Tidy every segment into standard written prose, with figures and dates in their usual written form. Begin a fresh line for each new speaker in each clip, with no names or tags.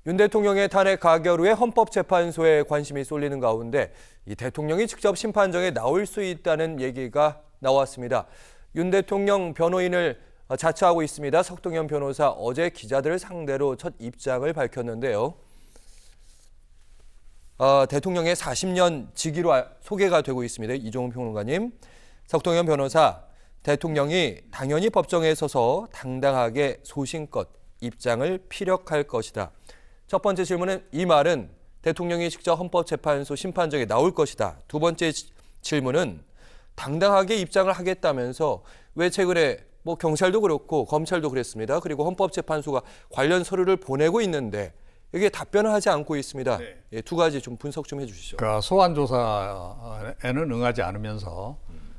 윤 대통령의 탄핵 가결 후에 헌법재판소에 관심이 쏠리는 가운데 이 대통령이 직접 심판정에 나올 수 있다는 얘기가 나왔습니다. 윤 대통령 변호인을 자처하고 있습니다. 석동현 변호사 어제 기자들을 상대로 첫 입장을 밝혔는데요. 대통령의 40년 직위로 소개가 되고 있습니다. 이종훈 평론가님, 석동현 변호사, 대통령이 당연히 법정에 서서 당당하게 소신껏 입장을 피력할 것이다. 첫 번째 질문은 이 말은 대통령이 직접 헌법재판소 심판정에 나올 것이다. 두 번째 질문은 당당하게 입장을 하겠다면서 왜 최근에 경찰도 그렇고 검찰도 그랬습니다. 그리고 헌법재판소가 관련 서류를 보내고 있는데 이게 답변을 하지 않고 있습니다.
네.
예, 두 가지 좀 분석 좀 해주시죠.
그러니까 소환 조사에는 응하지 않으면서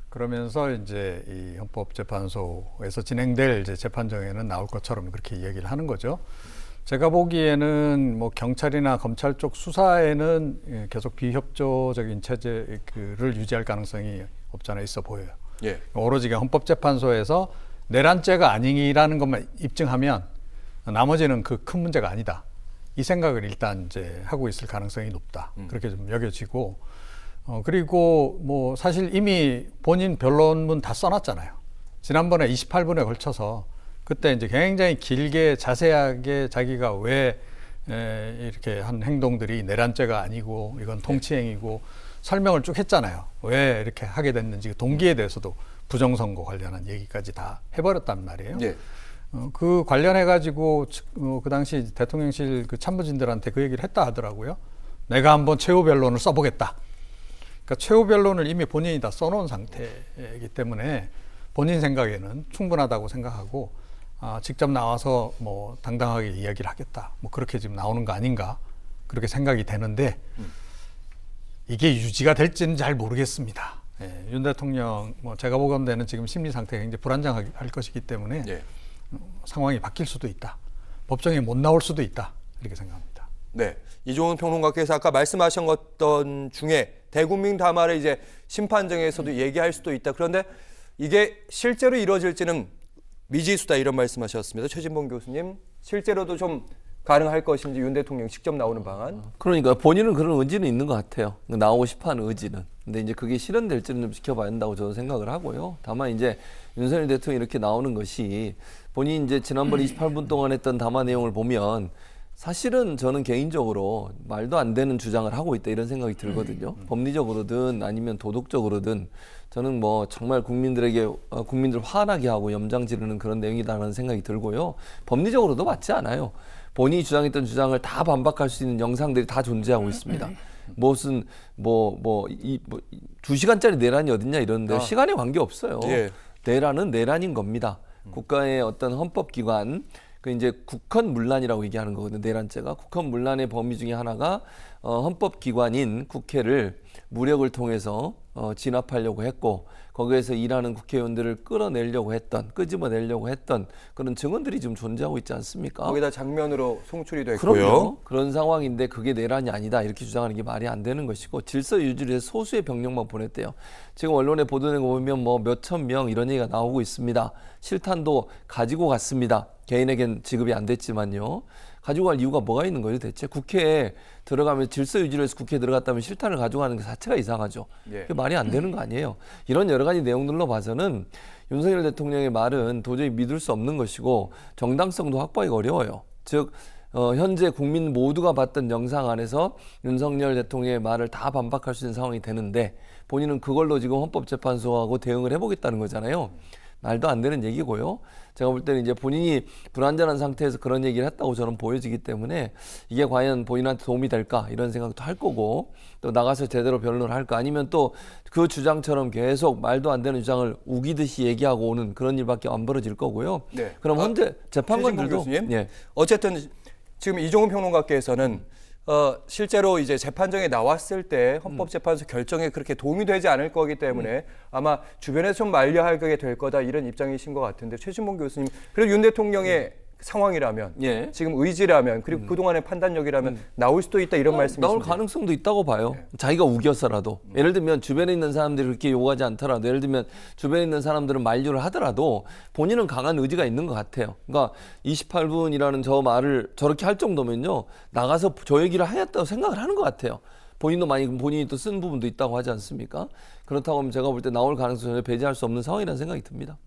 그러면서 이제 이 헌법재판소에서 진행될 이제 재판정에는 나올 것처럼 그렇게 이야기를 하는 거죠. 제가 보기에는 경찰이나 검찰 쪽 수사에는 계속 비협조적인 체제를 유지할 가능성이 없지 않아 있어 보여요.
예.
오로지 헌법재판소에서 내란죄가 아니라는 것만 입증하면 나머지는 그 큰 문제가 아니다. 이 생각을 일단 이제 하고 있을 가능성이 높다. 그렇게 좀 여겨지고, 그리고 사실 이미 본인 변론문 다 써놨잖아요. 지난번에 28분에 걸쳐서 그때 이제 굉장히 길게 자세하게 자기가 왜 이렇게 한 행동들이 내란죄가 아니고 이건 통치행위고 설명을 쭉 했잖아요. 왜 이렇게 하게 됐는지 동기에 대해서도 부정선거 관련한 얘기까지 다 해버렸단 말이에요.
네.
그 관련해가지고 그 당시 대통령실 그 참모진들한테 그 얘기를 했다 하더라고요. 내가 한번 최후 변론을 써보겠다. 그러니까 최후 변론을 이미 본인이 다 써놓은 상태이기 때문에 본인 생각에는 충분하다고 생각하고 직접 나와서 당당하게 이야기를 하겠다. 그렇게 지금 나오는 거 아닌가 그렇게 생각이 되는데 이게 유지가 될지는 잘 모르겠습니다. 예, 윤 대통령 제가 보건대는 지금 심리 상태가 굉장히 불안정할 것이기 때문에
네.
상황이 바뀔 수도 있다. 법정에 못 나올 수도 있다. 이렇게 생각합니다.
네, 이종훈 평론가께서 아까 말씀하신 것던 중에 대국민 담화를 이제 심판정에서도 얘기할 수도 있다. 그런데 이게 실제로 이루어질지는 미지수다 이런 말씀하셨습니다. 최진봉 교수님, 실제로도 좀 가능할 것인지 윤 대통령 직접 나오는 방안?
그러니까 본인은 그런 의지는 있는 것 같아요. 나오고 싶어하는 의지는. 근데 이제 그게 실현될지는 좀 지켜봐야 한다고 저는 생각을 하고요. 다만 이제 윤석열 대통령이 이렇게 나오는 것이 본인이 이제 지난번 28분 동안 했던 담화 내용을 보면 사실은 저는 개인적으로 말도 안 되는 주장을 하고 있다 이런 생각이 들거든요. 법리적으로든 아니면 도덕적으로든 저는 정말 국민들 화나게 하고 염장 지르는 그런 내용이다라는 생각이 들고요. 법리적으로도 맞지 않아요. 본인이 주장했던 주장을 다 반박할 수 있는 영상들이 다 존재하고 있습니다. 무슨 2시간짜리 내란이 어딨냐 이러는데 시간에 관계 없어요.
예.
내란은 내란인 겁니다. 국가의 어떤 헌법기관, 그 이제 국헌문란이라고 얘기하는 거거든요. 내란죄가 국헌문란의 범위 중에 하나가 헌법기관인 국회를 무력을 통해서 진압하려고 했고 거기에서 일하는 국회의원들을 끄집어내려고 했던 그런 증언들이 지금 존재하고 있지 않습니까?
거기다 장면으로 송출이 됐고요.
그럼요. 그런 상황인데 그게 내란이 아니다 이렇게 주장하는 게 말이 안 되는 것이고 질서 유지를 위해서 소수의 병력만 보냈대요. 지금 언론에 보도된 거 보면 몇천 명 이런 얘기가 나오고 있습니다. 실탄도 가지고 갔습니다. 개인에겐 지급이 안 됐지만요. 가지고 갈 이유가 뭐가 있는 거죠 대체? 국회에 들어가면 질서 유지를 해서 국회에 들어갔다면 실탄을 가져가는 게 자체가 이상하죠.
예.
그게 말이 안 되는 거 아니에요. 이런 여러 가지 내용들로 봐서는 윤석열 대통령의 말은 도저히 믿을 수 없는 것이고 정당성도 확보하기가 어려워요. 즉 현재 국민 모두가 봤던 영상 안에서 윤석열 대통령의 말을 다 반박할 수 있는 상황이 되는데 본인은 그걸로 지금 헌법재판소하고 대응을 해보겠다는 거잖아요. 말도 안 되는 얘기고요. 제가 볼 때는 이제 본인이 불안전한 상태에서 그런 얘기를 했다고 저는 보여지기 때문에 이게 과연 본인한테 도움이 될까 이런 생각도 할 거고 또 나가서 제대로 변론을 할까 아니면 또 그 주장처럼 계속 말도 안 되는 주장을 우기듯이 얘기하고 오는 그런 일밖에 안 벌어질 거고요.
네.
그럼 현재 재판관들도
교수님?
예.
어쨌든 지금 이종훈 평론가께서는 실제로 이제 재판정에 나왔을 때 헌법재판소 결정에 그렇게 도움이 되지 않을 거기 때문에 아마 주변에서 좀 말려하게 될 거다 이런 입장이신 것 같은데 최진봉 교수님 그래도 윤 대통령의 상황이라면
예.
지금 의지라면 그리고 그동안의 판단력이라면 나올 수도 있다 이런 말씀이신데
나올 가능성도 있다고 봐요. 자기가 우겼어라도. 예를 들면 주변에 있는 사람들이 그렇게 요구하지 않더라도 예를 들면 주변에 있는 사람들은 만류를 하더라도 본인은 강한 의지가 있는 것 같아요. 그러니까 28분이라는 저 말을 저렇게 할 정도면요. 나가서 저 얘기를 하였다고 생각을 하는 것 같아요. 본인이 또 쓴 부분도 있다고 하지 않습니까? 그렇다고 하면 제가 볼 때 나올 가능성을 전혀 배제할 수 없는 상황이라는 생각이 듭니다.